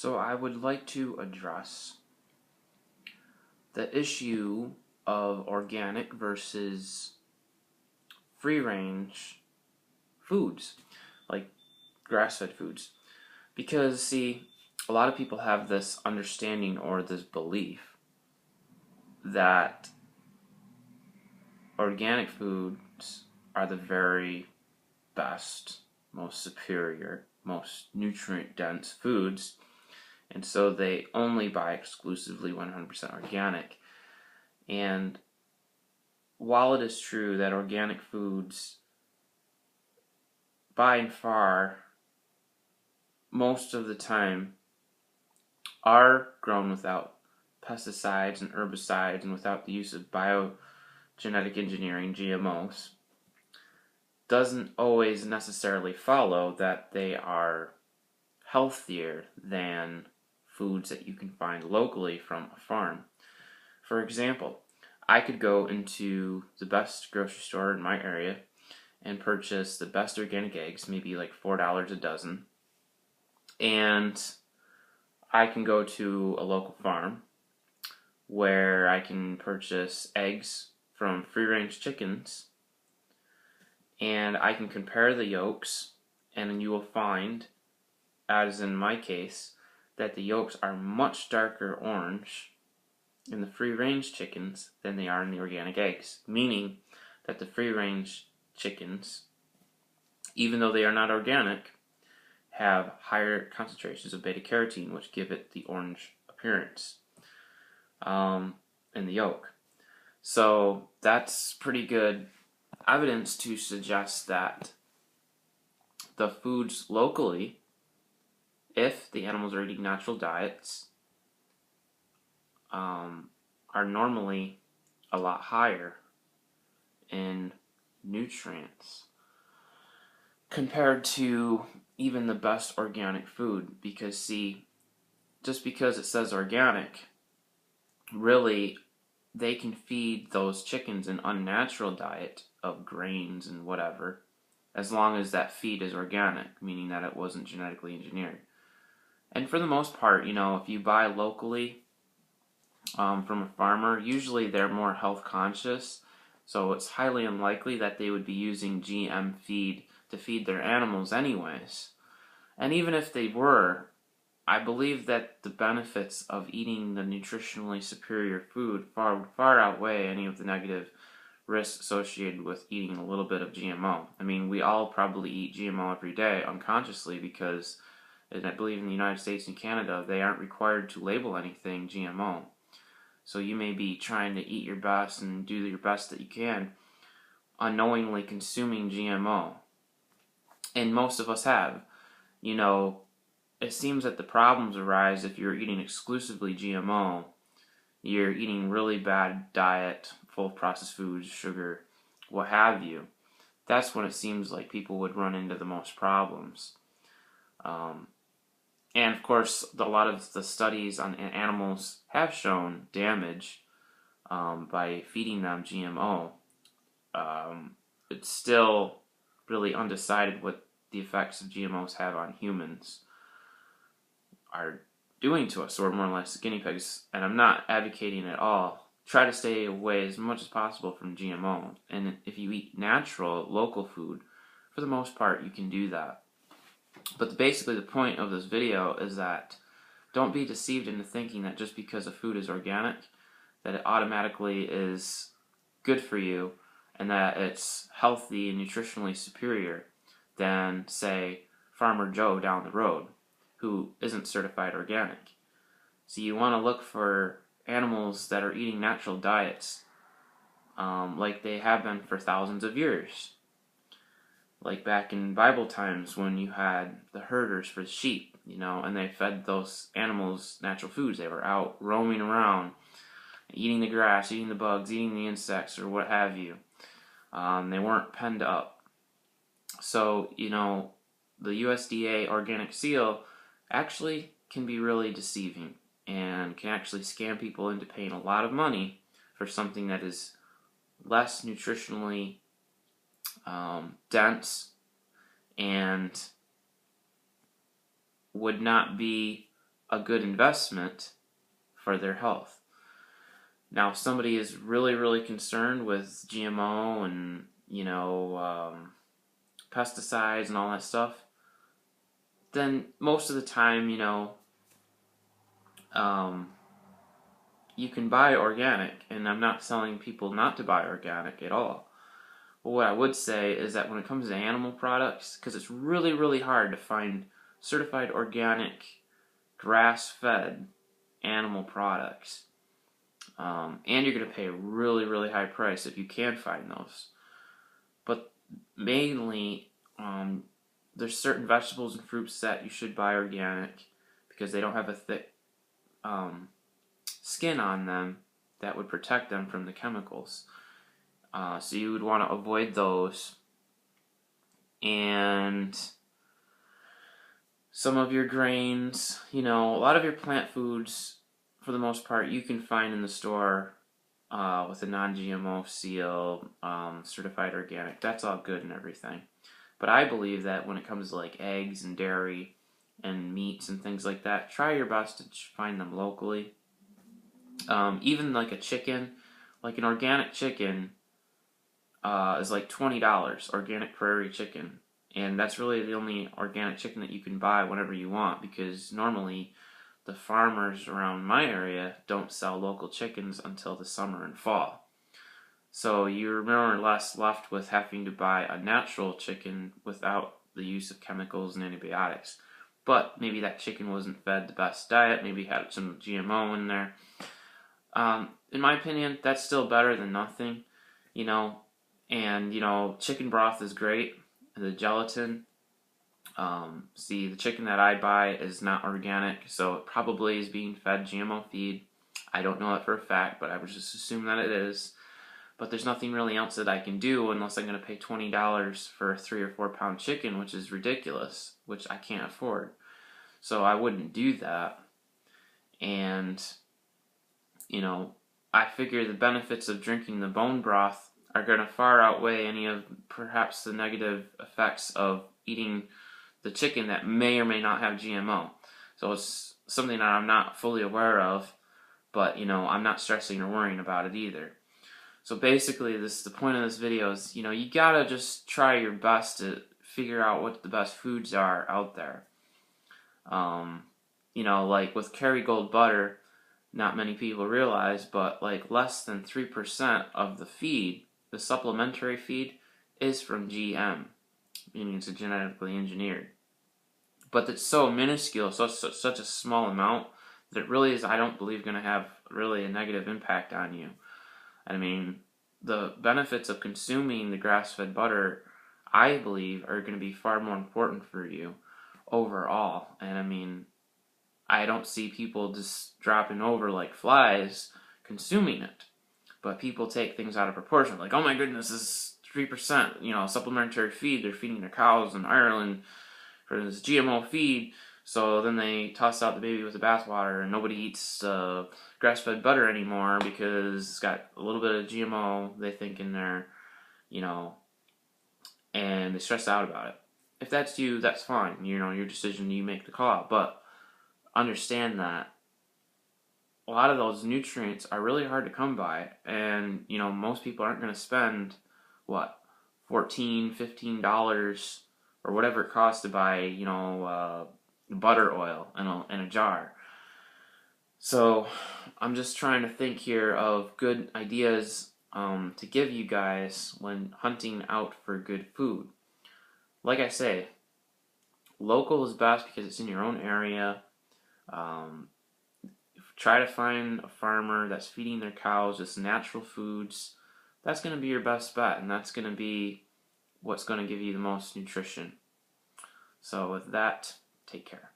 So I would like to address the issue of organic versus free-range foods, like grass-fed foods. Because, see, a lot of people have this understanding or this belief that organic foods are the very best, most superior, most nutrient-dense foods, and so they only buy exclusively 100% organic. And while it is true that organic foods, by and far, most of the time, are grown without pesticides and herbicides and without the use of biogenetic engineering, GMOs, doesn't always necessarily follow that they are healthier than foods that you can find locally from a farm. For example, I could go into the best grocery store in my area and purchase the best organic eggs, maybe like $4 a dozen, and I can go to a local farm where I can purchase eggs from free-range chickens, and I can compare the yolks, and you will find, as in my case, that the yolks are much darker orange in the free-range chickens than they are in the organic eggs, meaning that the free-range chickens, even though they are not organic, have higher concentrations of beta-carotene, which give it the orange appearance in the yolk. So that's pretty good evidence to suggest that the foods locally, if the animals are eating natural diets, are normally a lot higher in nutrients compared to even the best organic food. Because, see, just because it says organic, really, they can feed those chickens an unnatural diet of grains and whatever, as long as that feed is organic, meaning that it wasn't genetically engineered. And for the most part, if you buy locally from a farmer, usually they're more health conscious, so it's highly unlikely that they would be using GM feed to feed their animals anyways. And even if they were, I believe that the benefits of eating the nutritionally superior food far outweigh any of the negative risks associated with eating a little bit of GMO. I mean, we all probably eat GMO every day unconsciously because, and I believe in the United States and Canada, they aren't required to label anything GMO. So you may be trying to eat your best and do your best that you can, unknowingly consuming GMO. And most of us have. It seems that the problems arise if you're eating exclusively GMO. You're eating really bad diet, full of processed foods, sugar, what have you. That's when it seems like people would run into the most problems. And of course, a lot of the studies on animals have shown damage by feeding them GMO. It's still really undecided what the effects of GMOs have on humans are doing to us. So we're more or less guinea pigs, and I'm not advocating at all. Try to stay away as much as possible from GMO. And if you eat natural, local food, for the most part, you can do that. But basically the point of this video is that don't be deceived into thinking that just because a food is organic, that it automatically is good for you and that it's healthy and nutritionally superior than, say, Farmer Joe down the road, who isn't certified organic. So you want to look for animals that are eating natural diets, like they have been for thousands of years. Like back in Bible times when you had the herders for the sheep, and they fed those animals natural foods. They were out roaming around, eating the grass, eating the bugs, eating the insects, or what have you. They weren't penned up. So, the USDA organic seal actually can be really deceiving and can actually scam people into paying a lot of money for something that is less nutritionally dense and would not be a good investment for their health. Now, if somebody is really, really concerned with GMO and, pesticides and all that stuff, then most of the time, you can buy organic, and I'm not telling people not to buy organic at all. But what I would say is that when it comes to animal products, because it's really, really hard to find certified organic, grass-fed animal products, and you're going to pay a really, really high price if you can find those. But mainly, there's certain vegetables and fruits that you should buy organic because they don't have a thick skin on them that would protect them from the chemicals. So you would want to avoid those. And some of your grains, a lot of your plant foods, for the most part, you can find in the store with a non-GMO seal, certified organic. That's all good and everything. But I believe that when it comes to like eggs and dairy and meats and things like that, try your best to find them locally. Even like a chicken, like an organic chicken is like $20, organic prairie chicken. And that's really the only organic chicken that you can buy whenever you want, because normally the farmers around my area don't sell local chickens until the summer and fall. So you're more or less left with having to buy a natural chicken without the use of chemicals and antibiotics. But maybe that chicken wasn't fed the best diet, maybe had some GMO in there. In my opinion, that's still better than nothing, and, chicken broth is great, the gelatin. See, the chicken that I buy is not organic, so it probably is being fed GMO feed. I don't know that for a fact, but I would just assume that it is. But there's nothing really else that I can do unless I'm going to pay $20 for a 3 or 4 pound chicken, which is ridiculous, which I can't afford. So I wouldn't do that. And, I figure the benefits of drinking the bone broth are going to far outweigh any of perhaps the negative effects of eating the chicken that may or may not have GMO. So it's something that I'm not fully aware of, but, I'm not stressing or worrying about it either. So basically, the point of this video is, you gotta just try your best to figure out what the best foods are out there. Like with Kerrygold butter, not many people realize, but like less than 3% of the feed, the supplementary feed, is from GM, meaning it's genetically engineered. But it's so minuscule, such a small amount, that it really is, I don't believe, going to have really a negative impact on you. I mean, the benefits of consuming the grass-fed butter, I believe, are going to be far more important for you overall. And I mean, I don't see people just dropping over like flies consuming it. But people take things out of proportion. Like, oh my goodness, this is 3%, supplementary feed. They're feeding their cows in Ireland for this GMO feed. So then they toss out the baby with the bathwater, and nobody eats grass-fed butter anymore because it's got a little bit of GMO, they think, in there, and they stress out about it. If that's you, that's fine. Your decision, you make the call. But understand that a lot of those nutrients are really hard to come by, and, most people aren't going to spend, $14, $15 or whatever it costs to buy, butter oil in a jar. So I'm just trying to think here of good ideas to give you guys when hunting out for good food. Like I say, local is best because it's in your own area. Try to find a farmer that's feeding their cows just natural foods. That's going to be your best bet, and that's going to be what's going to give you the most nutrition. So with that, take care.